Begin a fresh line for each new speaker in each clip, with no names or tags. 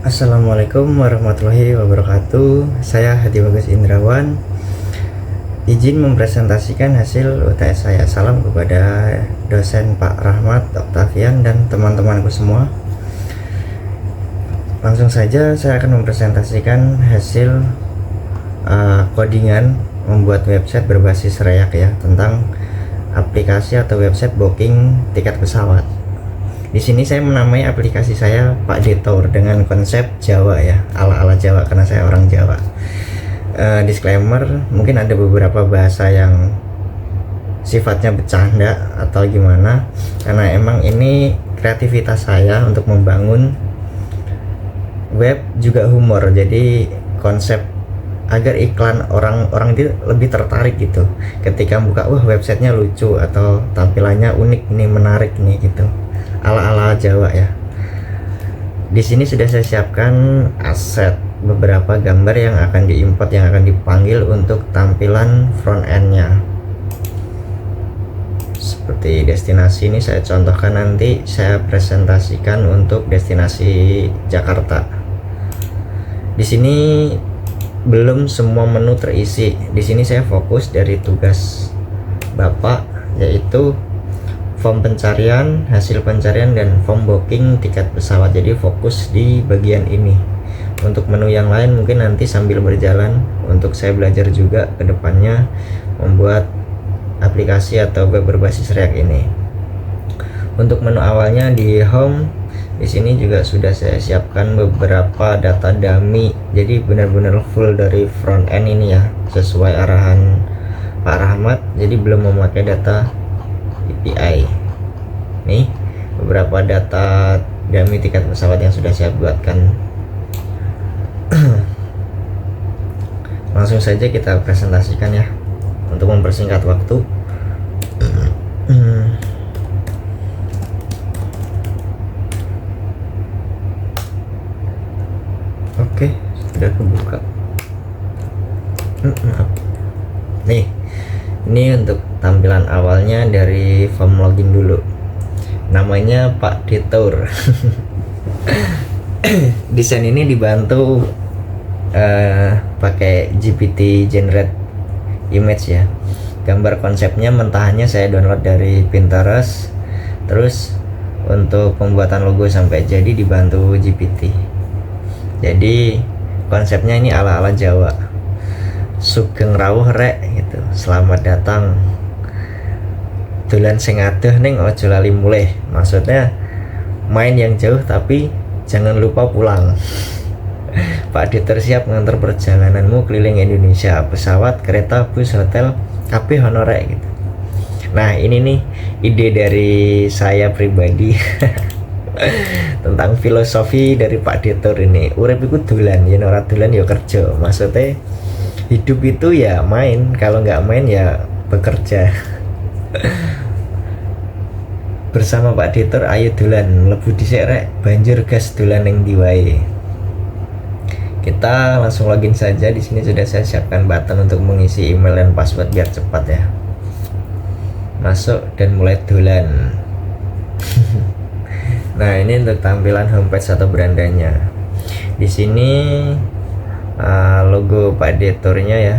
Assalamualaikum warahmatullahi wabarakatuh. Saya Hadi Bagus Indrawan. Izin mempresentasikan hasil UTS saya. Salam kepada dosen Pak Rahmat Oktavian dan teman-temanku semua. Langsung saja saya akan mempresentasikan hasil codingan membuat website berbasis React ya, tentang aplikasi atau website booking tiket pesawat. Di sini saya menamai aplikasi saya Pak Detour dengan konsep Jawa ya, ala-ala Jawa karena saya orang Jawa. Disclaimer, mungkin ada beberapa bahasa yang sifatnya bercanda atau gimana, karena emang ini kreativitas saya untuk membangun web juga humor. Jadi konsep agar iklan orang itu lebih tertarik gitu ketika buka, wah websitenya lucu atau tampilannya unik, ini menarik nih gitu, ala-ala Jawa ya. Di sini sudah saya siapkan aset beberapa gambar yang akan diimport, yang akan dipanggil untuk tampilan front end-nya. Seperti destinasi ini saya contohkan, nanti saya presentasikan untuk destinasi Jakarta. Di sini belum semua menu terisi. Di sini saya fokus dari tugas Bapak, yaitu form pencarian, hasil pencarian, dan form booking tiket pesawat. Jadi fokus di bagian ini. Untuk menu yang lain mungkin nanti sambil berjalan, untuk saya belajar juga ke depannya membuat aplikasi atau web berbasis React ini. Untuk menu awalnya di home, di sini juga sudah saya siapkan beberapa data dummy. Jadi benar-benar full dari front end ini ya, sesuai arahan Pak Rahmat. Jadi belum memakai data API. Nih beberapa data dummy tiket pesawat yang sudah saya buatkan. Langsung saja kita presentasikan ya, untuk mempersingkat waktu. Oke, sudah kebuka. Nih, ini untuk tampilan awalnya dari form login dulu. Namanya Pak Detour. Desain ini dibantu pakai GPT generate image ya. Gambar konsepnya mentahannya saya download dari Pinterest. Terus untuk pembuatan logo sampai jadi dibantu GPT. Jadi konsepnya ini ala-ala Jawa. Sugeng rawuh rek gitu. Selamat datang. Dolan sing adoh ning ojo lali mulih. Maksudnya main yang jauh tapi jangan lupa pulang. Pak Detour siap mengantar perjalananmu keliling Indonesia. Pesawat, kereta, bus, hotel, kabeh honorek gitu. Nah, ini nih ide dari saya pribadi. Tentang filosofi dari Pak Detour ini. Urip iku dolan, yen ora dolan ya kerja. Maksudnya hidup itu ya main, kalau nggak main ya bekerja. Bersama Pak Detour ayo dolan, mlebu dhisik rek, banjur gas dolan ning ndi wae. Kita langsung login saja. Di sini sudah saya siapkan button untuk mengisi email dan password biar cepat ya. Masuk dan mulai dolan. Nah, ini untuk tampilan homepage atau berandanya. Di sini logo Pak Detournya ya.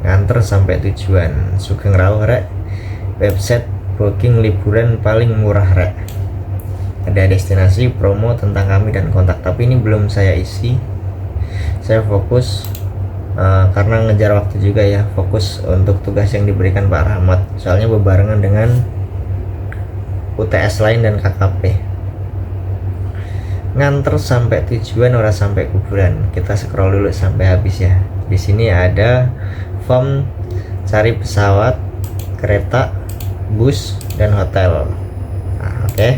Nganter sampai tujuan. Sugeng rawuh rek. Website booking liburan paling murah rek. Ada destinasi, promo, tentang kami, dan kontak. Tapi ini belum saya isi. Saya fokus karena ngejar waktu juga ya. Fokus untuk tugas yang diberikan Pak Rahmat. Soalnya berbarengan dengan UTS lain dan KKP. Nganter sampai tujuan, ora sampai kuburan. Kita scroll dulu sampai habis ya. Di sini ada form cari pesawat, kereta, bus, dan hotel. Nah, oke.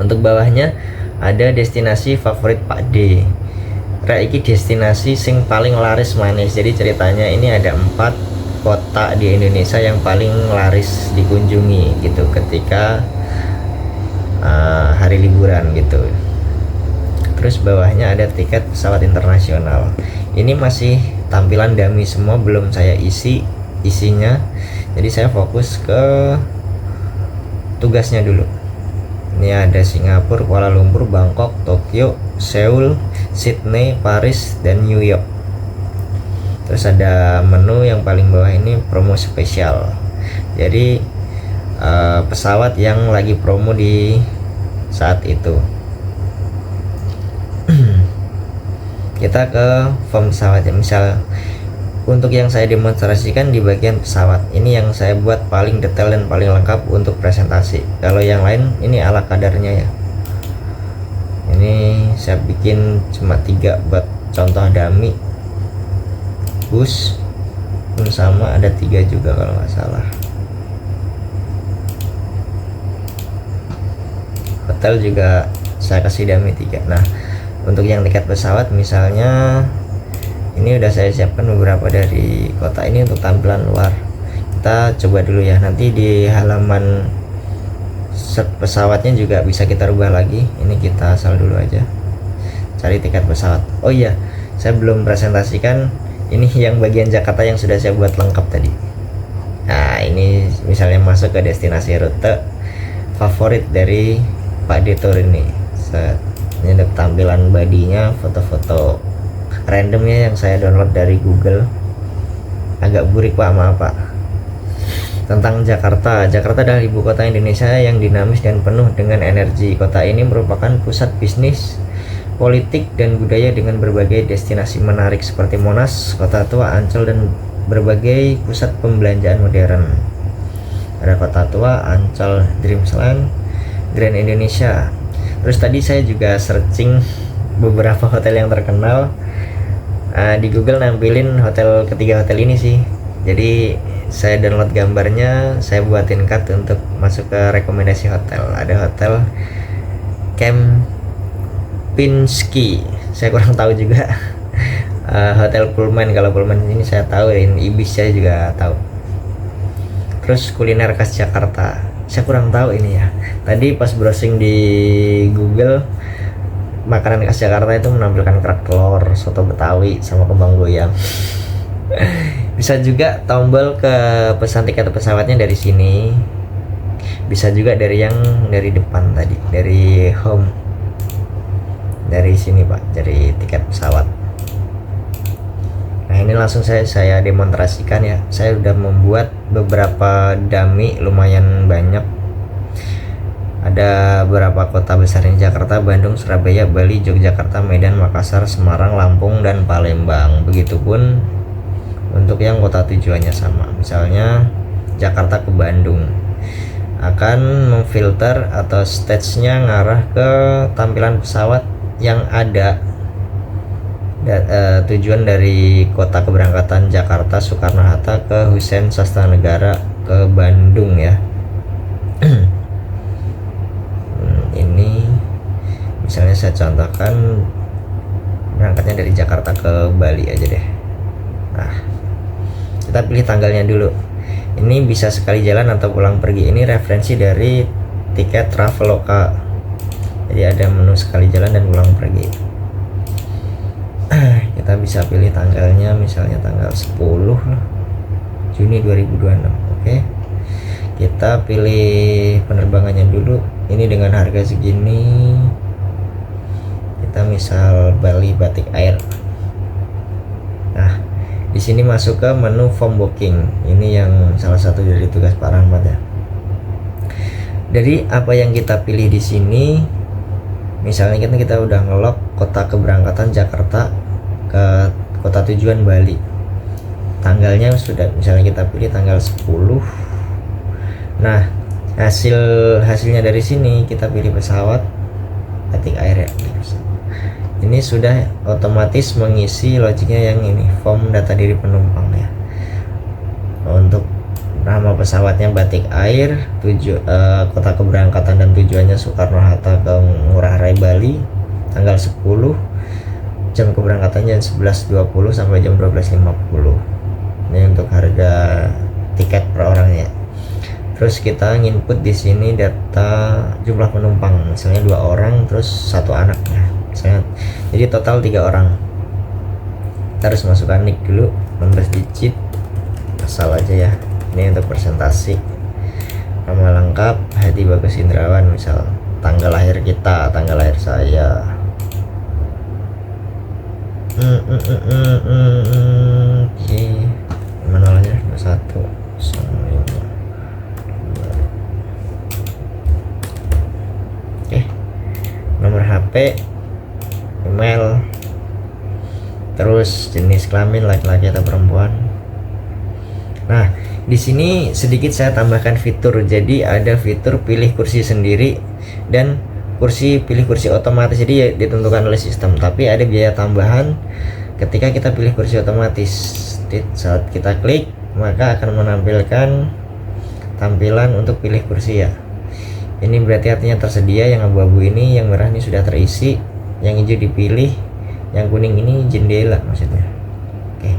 Untuk bawahnya ada destinasi favorit Pak D. Rek iki destinasi sing paling laris manis. Jadi ceritanya ini ada 4 kota di Indonesia yang paling laris dikunjungi gitu ketika hari liburan gitu. Terus bawahnya ada tiket pesawat internasional. Ini masih tampilan dummy semua, belum saya isi isinya. Jadi saya fokus ke tugasnya dulu. Ini ada Singapura, Kuala Lumpur, Bangkok, Tokyo, Tokyo, Seoul, Sydney, Paris, dan New York. Terus ada menu yang paling bawah ini promo spesial. Jadi pesawat yang lagi promo di saat itu. Kita ke form pesawat ya. Misal untuk yang saya demonstrasikan di bagian pesawat, ini yang saya buat paling detail dan paling lengkap untuk presentasi. Kalau yang lain ini ala kadarnya ya. Ini saya bikin cuma 3 buat contoh dummy. Bus pun sama, ada 3 juga kalau nggak salah. Hotel juga saya kasih dummy 3. Nah, untuk yang tiket pesawat misalnya ini udah saya siapkan beberapa dari kota ini untuk tampilan luar. Kita coba dulu ya, nanti di halaman pesawatnya juga bisa kita rubah lagi. Ini kita asal dulu aja, cari tiket pesawat. Oh iya, saya belum presentasikan ini yang bagian Jakarta yang sudah saya buat lengkap tadi. Nah, ini misalnya masuk ke destinasi rute favorit dari Pak Detur ini. Ini ada tampilan badinya, foto-foto randomnya yang saya download dari Google. Agak burik Pak, maaf Pak. Tentang Jakarta. Jakarta adalah ibu kota Indonesia yang dinamis dan penuh dengan energi. Kota ini merupakan pusat bisnis, politik, dan budaya dengan berbagai destinasi menarik seperti Monas, Kota Tua, Ancol, dan berbagai pusat pembelanjaan modern. Ada Kota Tua, Ancol, Dreamsland, Grand Indonesia. Terus tadi saya juga searching beberapa hotel yang terkenal. Di Google nampilin ketiga hotel ini sih. Jadi saya download gambarnya, saya buatin card untuk masuk ke rekomendasi hotel. Ada hotel Kempinski, saya kurang tahu juga. Hotel Pullman, kalau Pullman ini saya tahu, Ibis saya juga tahu. Terus kuliner khas Jakarta, saya kurang tahu ini ya. Tadi pas browsing di Google, makanan khas Jakarta itu menampilkan kerak telur, soto Betawi, sama kembang goyang. Bisa juga tombol ke pesan tiket pesawatnya dari sini. Bisa juga dari depan tadi, dari home. Dari sini Pak, dari tiket pesawat. Nah, ini langsung saya demonstrasikan ya. Saya sudah membuat beberapa dummy lumayan banyak. Ada beberapa kota besar ini: Jakarta, Bandung, Surabaya, Bali, Yogyakarta, Medan, Makassar, Semarang, Lampung, dan Palembang. Begitupun untuk yang kota tujuannya sama. Misalnya Jakarta ke Bandung, akan memfilter atau stage-nya ngarah ke tampilan pesawat yang ada. Tujuan dari kota keberangkatan Jakarta Soekarno-Hatta ke Hussein Sastranegara ke Bandung ya. Ini misalnya saya contohkan berangkatnya dari Jakarta ke Bali aja deh. Nah, kita pilih tanggalnya dulu. Ini bisa sekali jalan atau pulang pergi. Ini referensi dari tiket Traveloka. Jadi ada menu sekali jalan dan pulang pergi. Kita bisa pilih tanggalnya, misalnya tanggal 10 Juni 2026. Oke. Kita pilih penerbangannya dulu. Ini dengan harga segini. Kita misal Bali Batik Air. Nah, di sini masuk ke menu form booking. Ini yang salah satu dari tugas Pak Rahmat ya. Dari apa yang kita pilih di sini, misalnya kita udah ngelok kota keberangkatan Jakarta ke kota tujuan Bali. Tanggalnya sudah, misalnya kita pilih tanggal 10. Nah, hasilnya dari sini kita pilih pesawat Batik Air ya. Ini sudah otomatis mengisi logiknya yang ini, form data diri penumpang ya. Untuk nama pesawatnya Batik Air, kota keberangkatan dan tujuannya Soekarno-Hatta ke Ngurah Rai Bali, tanggal 10, jam keberangkatannya 11.20 sampai jam 12.50. Ini untuk harga tiket per orang ya. Terus kita nginput di sini data jumlah penumpang, misalnya 2 orang terus 1 anak ya. Misalnya, jadi total 3 orang. Kita harus masukkan NIK dulu, 16 digit asal aja ya. Ini untuk presentasi. Nama lengkap Hadi Bagus Indrawan, misal tanggal lahir kita, tanggal lahir saya, Oke, mana lagi 21 5. Oke, nomor HP, email, terus jenis kelamin laki-laki atau perempuan. Nah, di sini sedikit saya tambahkan fitur. Jadi ada fitur pilih kursi sendiri dan pilih kursi otomatis. Jadi ya ditentukan oleh sistem, tapi ada biaya tambahan ketika kita pilih kursi otomatis. Saat kita klik, maka akan menampilkan tampilan untuk pilih kursi ya. Ini berarti artinya tersedia. Yang abu-abu ini, yang merah ini sudah terisi, yang hijau dipilih, yang kuning ini jendela maksudnya. Oke,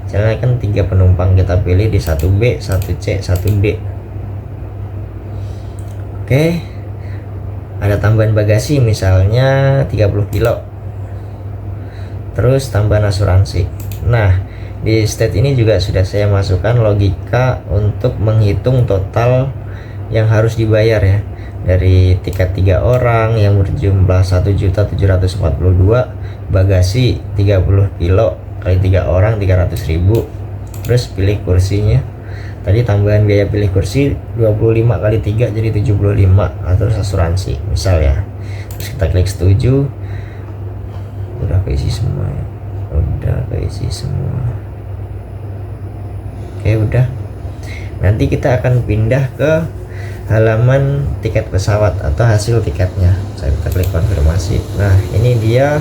silakan 3 penumpang kita pilih di 1B, 1C, 1D. Oke, ada tambahan bagasi misalnya 30 kilo, terus tambahan asuransi. Nah, di state ini juga sudah saya masukkan logika untuk menghitung total yang harus dibayar ya, dari tiket 3 orang yang berjumlah 1.742, bagasi 30 kilo kali 3 orang 300.000, terus pilih kursinya tadi tambahan biaya pilih kursi 25 kali 3 jadi 75, terus asuransi misal ya. Terus kita klik setuju, udah keisi semua ya. Oke, udah. Nanti kita akan pindah ke halaman tiket pesawat atau hasil tiketnya. Kita klik konfirmasi. Nah, ini dia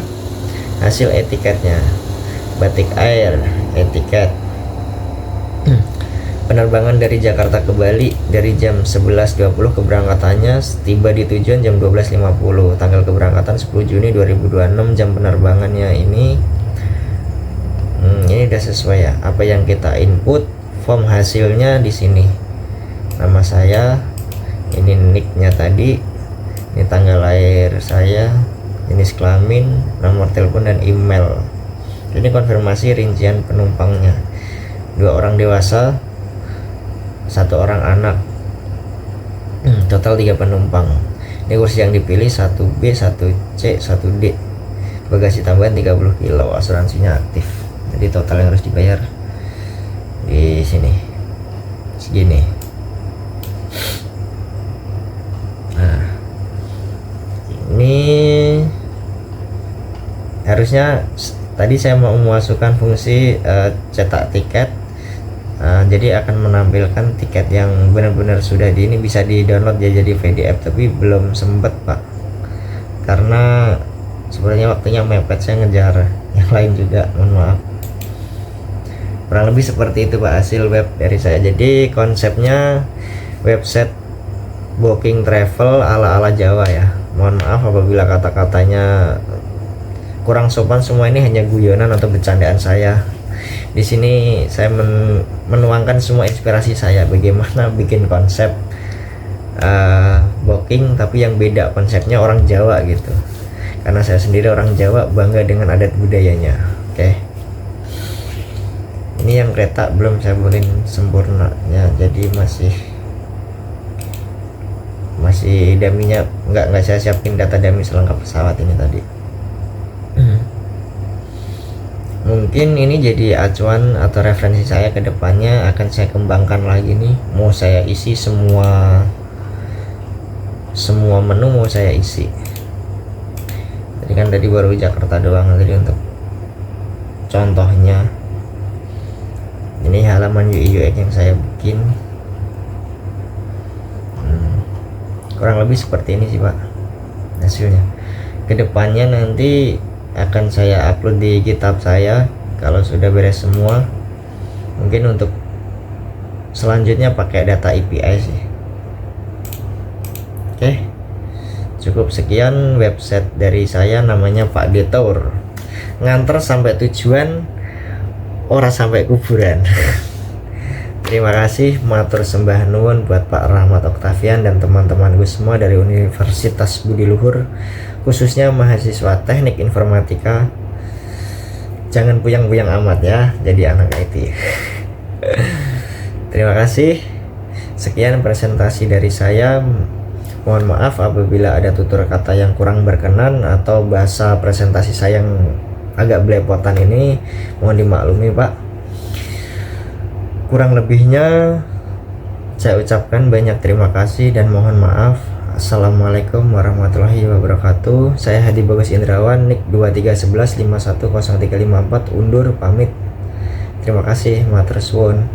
hasil e-tiketnya. Batik Air e-tiket. Penerbangan dari Jakarta ke Bali dari jam 11.20 keberangkatannya, tiba di tujuan jam 12.50. Tanggal keberangkatan 10 Juni 2026. Jam penerbangannya ini udah sesuai ya apa yang kita input. Form hasilnya di sini. Nama saya, ini nicknya tadi, ini tanggal lahir saya, jenis kelamin, nomor telepon dan email. Ini konfirmasi rincian penumpangnya, 2 orang dewasa, 1 orang anak, total 3 penumpang. Ini kursi yang dipilih 1B, 1C, 1D, bagasi tambahan 30 kilo, asuransinya aktif. Jadi total yang harus dibayar di sini segini. Nah, ini harusnya tadi saya mau memasukkan fungsi cetak tiket. Jadi akan menampilkan tiket yang benar-benar sudah ini bisa di download ya jadi PDF, tapi belum sempet Pak, karena sebenarnya waktunya mepet, saya ngejar yang lain juga, mohon maaf. Kurang lebih seperti itu Pak hasil web dari saya. Jadi konsepnya website booking travel ala-ala Jawa ya. Mohon maaf apabila kata-katanya kurang sopan, semua ini hanya guyonan atau bercandaan saya. Di sini saya menuangkan semua inspirasi saya bagaimana bikin konsep booking tapi yang beda konsepnya orang Jawa gitu. Karena saya sendiri orang Jawa, bangga dengan adat budayanya. Oke. Ini yang kereta belum saya buatin sempurna ya, jadi masih daminya nggak saya siapin data dami selengkap pesawat ini tadi. Mungkin ini jadi acuan atau referensi saya ke depannya, akan saya kembangkan lagi nih. Mau saya isi semua menu mau saya isi. Tadi kan tadi baru Jakarta doang, tadi untuk contohnya. Ini halaman UI UX yang saya bikin. Kurang lebih seperti ini sih Pak hasilnya. Kedepannya nanti akan saya upload di GitHub saya kalau sudah beres semua. Mungkin untuk selanjutnya pakai data API sih. Oke, cukup sekian website dari saya, namanya Pak Detour. Nganter sampai tujuan, ora sampai kuburan. Terima kasih, matur sembah nuwun buat Pak Rahmat Oktavian dan teman-temanku semua dari Universitas Budi Luhur, khususnya mahasiswa Teknik Informatika. Jangan puyang-puyang amat ya jadi anak IT. Terima kasih. Sekian presentasi dari saya. Mohon maaf apabila ada tutur kata yang kurang berkenan atau bahasa presentasi saya yang agak belepotan ini mohon dimaklumi Pak. Kurang lebihnya saya ucapkan banyak terima kasih dan mohon maaf. Assalamualaikum warahmatullahi wabarakatuh. Saya Hadi Bagus Indrawan, NIK 2311510354, undur pamit. Terima kasih, matur suwun.